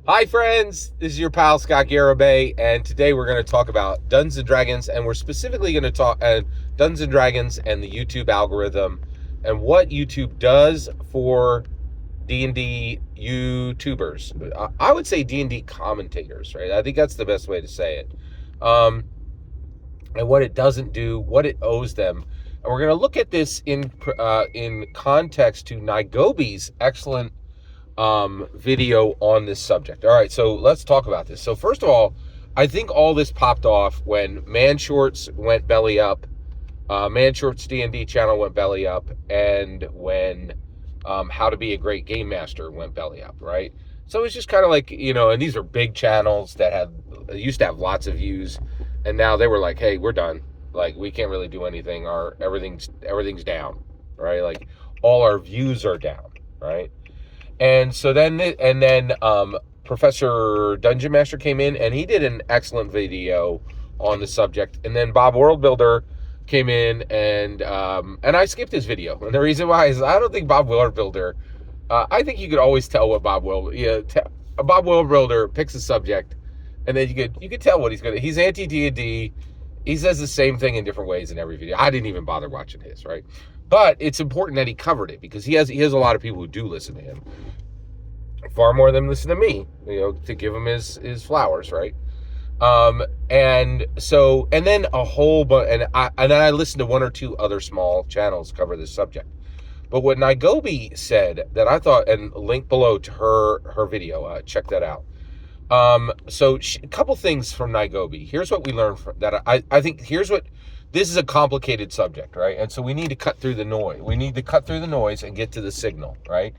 Hi, friends. This is your pal Scott Garibay, and today we're going to talk about Dungeons and Dragons, and we're specifically going to talk Dungeons and Dragons and the YouTube algorithm, and what YouTube does for D&D YouTubers. I would say D&D commentators, right? I think that's the best way to say it. Um, and what it doesn't do, what it owes them, and we're going to look at this in context to Knigobi's excellent video on this subject. All right, so let's talk about this. So first of all, I think all this popped off when Man Shorts went belly up, Man Shorts D&D channel went belly up, and when How to Be a Great Game Master went belly up, right? So it's just kind of like, and these are big channels that used to have lots of views, and now they were like, hey, we're done. Like, we can't really do anything. Everything's down, right? Like, all our views are down, right? And so then Professor Dungeon Master came in, and he did an excellent video on the subject. And then Bob Worldbuilder came in, and I skipped his video. And the reason why is I don't think Bob Worldbuilder. I think you could always tell what Bob Worldbuilder picks a subject, and then you could tell what he's gonna. He's anti D&D. He says the same thing in different ways in every video. I didn't even bother watching his, right? But it's important that he covered it because he has a lot of people who do listen to him, far more than listen to me, to give him his flowers, right? And then a whole bunch, and then I listened to one or two other small channels cover this subject. But what Knigobi said that I thought, and link below to her video, check that out. A couple things from Knigobi. Here's what we learned from that. I think this is a complicated subject, right? And so we need to cut through the noise. We need to cut through the noise and get to the signal, right?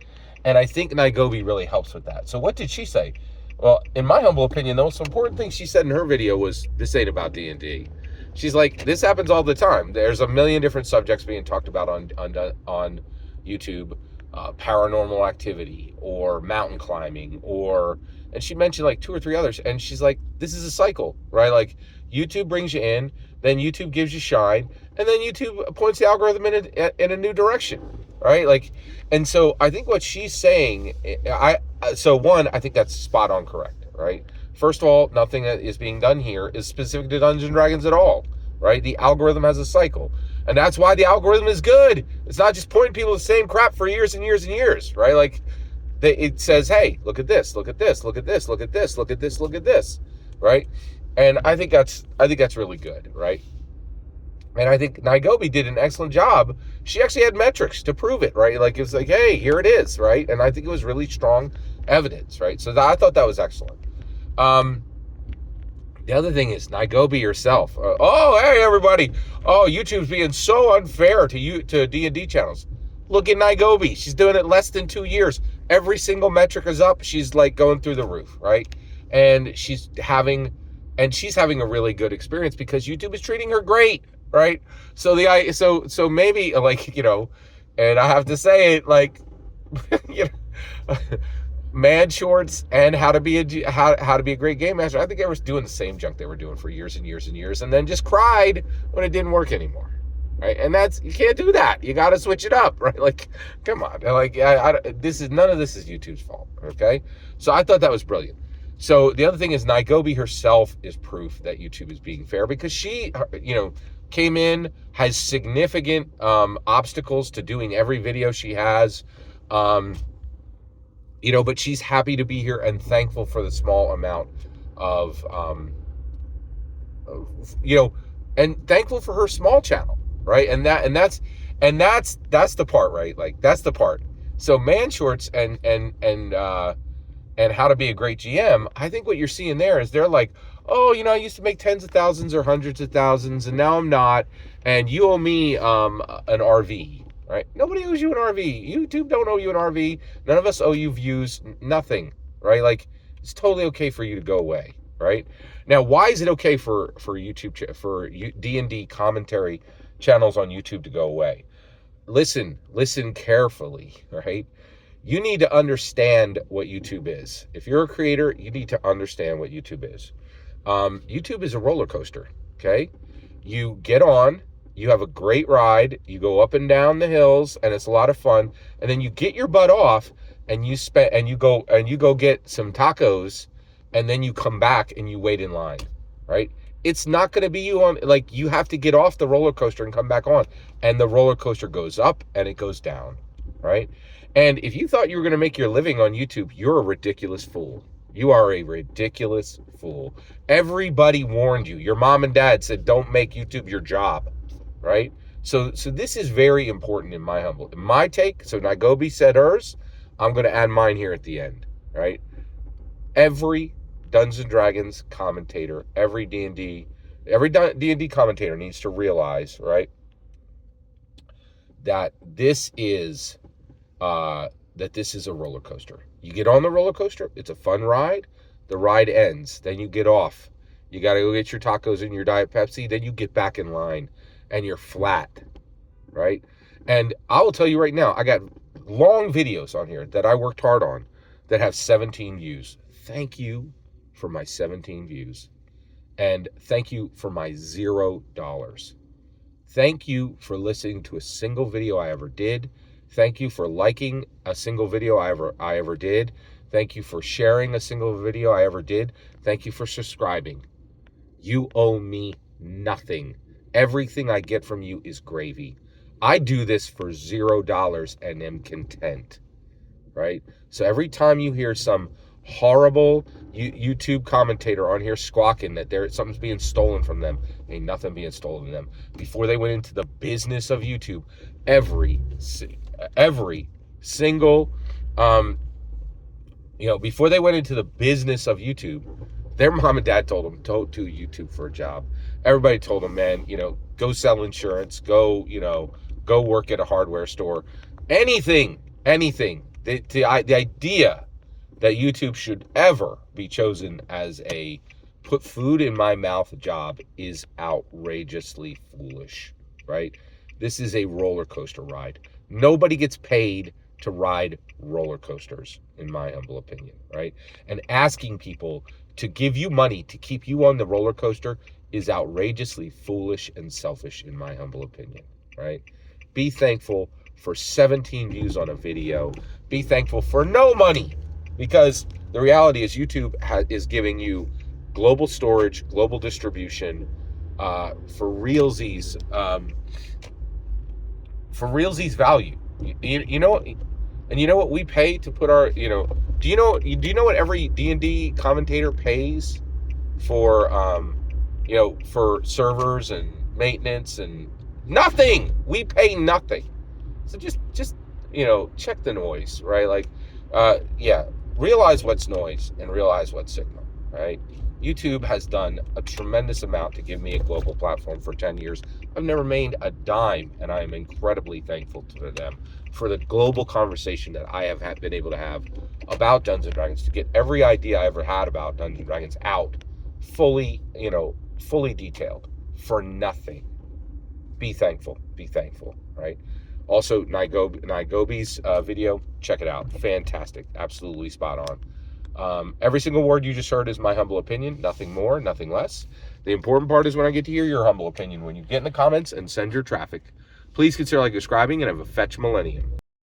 And I think Knigobi really helps with that. So what did she say? Well, in my humble opinion, the most important thing she said in her video was, this ain't about D&D. She's like, this happens all the time. There's a million different subjects being talked about on YouTube, paranormal activity or mountain climbing, and she mentioned like two or three others. And she's like, this is a cycle, right? Like, YouTube brings you in, then YouTube gives you shine, and then YouTube points the algorithm in a new direction, right? Like, and so I think what she's saying, I think that's spot on correct, right? First of all, nothing that is being done here is specific to Dungeons and Dragons at all, right? The algorithm has a cycle, and that's why the algorithm is good. It's not just pointing people to the same crap for years and years and years, right? Like, it says, hey, look at this, look at this, look at this, look at this, look at this, look at this, right? And I think that's really good, right? And I think Knigobi did an excellent job. She actually had metrics to prove it, right? Like, it was like, hey, here it is, right? And I think it was really strong evidence, right? So I thought that was excellent. The other thing is Knigobi herself. Hey, everybody. Oh, YouTube's being so unfair to D&D channels. Look at Knigobi. She's doing it less than 2 years. Every single metric is up. She's like going through the roof, right? And she's having a really good experience because YouTube is treating her great, right? So so maybe, like, and I have to say it, like, Man Shorts and how to be a great game master, I think they were doing the same junk they were doing for years and years and years, and then just cried when it didn't work anymore, right? And you can't do that. You got to switch it up, right? Like, come on, like, none of this is YouTube's fault, okay? So I thought that was brilliant. So the other thing is Knigobi herself is proof that YouTube is being fair because she, came in, has significant obstacles to doing every video she has, but she's happy to be here and thankful for the small amount of, and thankful for her small channel, right? And that's the part, right? Like, that's the part. So Man Shorts and How to Be a Great GM, I think what you're seeing there is they're like, oh, I used to make tens of thousands or hundreds of thousands, and now I'm not, and you owe me an RV, right? Nobody owes you an RV. YouTube don't owe you an RV. None of us owe you views, nothing, right? Like, it's totally okay for you to go away, right? Now, why is it okay for YouTube, for D&D commentary channels on YouTube to go away? Listen carefully, right? You need to understand what YouTube is. If you're a creator, you need to understand what YouTube is. YouTube is a roller coaster, okay? You get on, you have a great ride, you go up and down the hills, and it's a lot of fun, and then you get your butt off, and you go get some tacos, and then you come back and you wait in line, right? It's not going to be you on, like, you have to get off the roller coaster and come back on, and the roller coaster goes up and it goes down, right? And if you thought you were going to make your living on YouTube, you're a ridiculous fool. You are a ridiculous fool. Everybody warned you. Your mom and dad said, don't make YouTube your job, right? So this is very important in my take. So Knigobi said hers. I'm going to add mine here at the end, right? Every Dungeons and Dragons commentator, every D&D commentator needs to realize, right, that this is a roller coaster. You get on the roller coaster, it's a fun ride. The ride ends, then you get off. You got to go get your tacos and your Diet Pepsi, then you get back in line, and you're flat, right? And I will tell you right now, I got long videos on here that I worked hard on that have 17 views. Thank you for my 17 views. And thank you for my $0. Thank you for listening to a single video I ever did. Thank you for liking a single video I ever did. Thank you for sharing a single video I ever did. Thank you for subscribing. You owe me nothing. Everything I get from you is gravy. I do this for $0 and am content, right? So every time you hear some horrible YouTube commentator on here squawking that something's being stolen from them, ain't nothing being stolen from them. Before they went into the business of YouTube, every single, before they went into the business of YouTube, their mom and dad told them, go to YouTube for a job. Everybody told them, man, go sell insurance, go work at a hardware store, anything. The idea that YouTube should ever be chosen as a put food in my mouth job is outrageously foolish, right? This is a roller coaster ride. Nobody gets paid to ride roller coasters, in my humble opinion, right? And asking people to give you money to keep you on the roller coaster is outrageously foolish and selfish, in my humble opinion, right? Be thankful for 17 views on a video. Be thankful for no money, because the reality is YouTube is giving you global storage, global distribution, for realsies value. You know, and you know what we pay to put our, do you know what every D&D commentator pays for, for servers and maintenance and nothing? We pay nothing. So just check the noise, right? Like, realize what's noise and realize what's signal, right? YouTube has done a tremendous amount to give me a global platform for 10 years. I've never made a dime, and I am incredibly thankful to them for the global conversation that I have been able to have about Dungeons and Dragons, to get every idea I ever had about Dungeons and Dragons out fully detailed for nothing. Be thankful, right? Also, Knigobi's video, check it out. Fantastic, absolutely spot on. Every single word you just heard is my humble opinion, nothing more, nothing less. The important part is when I get to hear your humble opinion, when you get in the comments and send your traffic. Please consider subscribing and have a fetch millennium.